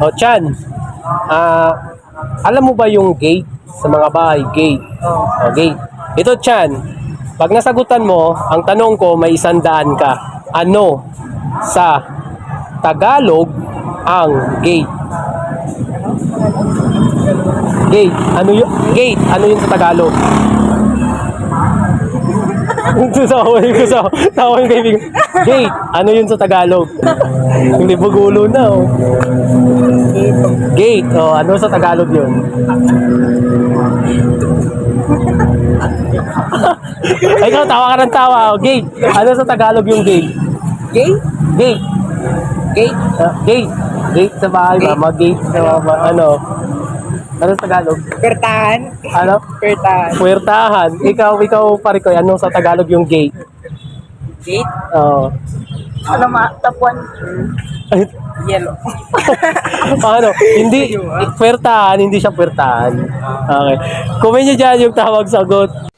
O, Chan, alam mo ba yung gate sa mga bahay? Gate. O, gate. Ito, Chan, pag nasagutan mo, ang tanong ko, may 100 ka. Ano sa Tagalog ang gate? Gate. Ano yung gate? Ano yun sa Tagalog? Tawa yung kaibigan. Gate. Ano yun sa Tagalog? Hindi bugulo na, oh. Gate. Oh, ano sa Tagalog yun? Ay, ikaw, tawa ka ng tawa. Oh. Gate. Ano sa Tagalog yung gate? Gate? Gate. Gate? Gate. Gate sa bahay ba? Mag-gate sa mga, ano? Ano sa Tagalog? Pertahan? Ano? Pertahan. Puwertahan. Ikaw, pare ko, ano sa Tagalog yung gate? Gate? Oo. Ano tapuan? Ay, Yellow. ano? Hindi, puwertahan, hindi siya puwertahan. Okay. Comment nyo dyan yung tawag sagot.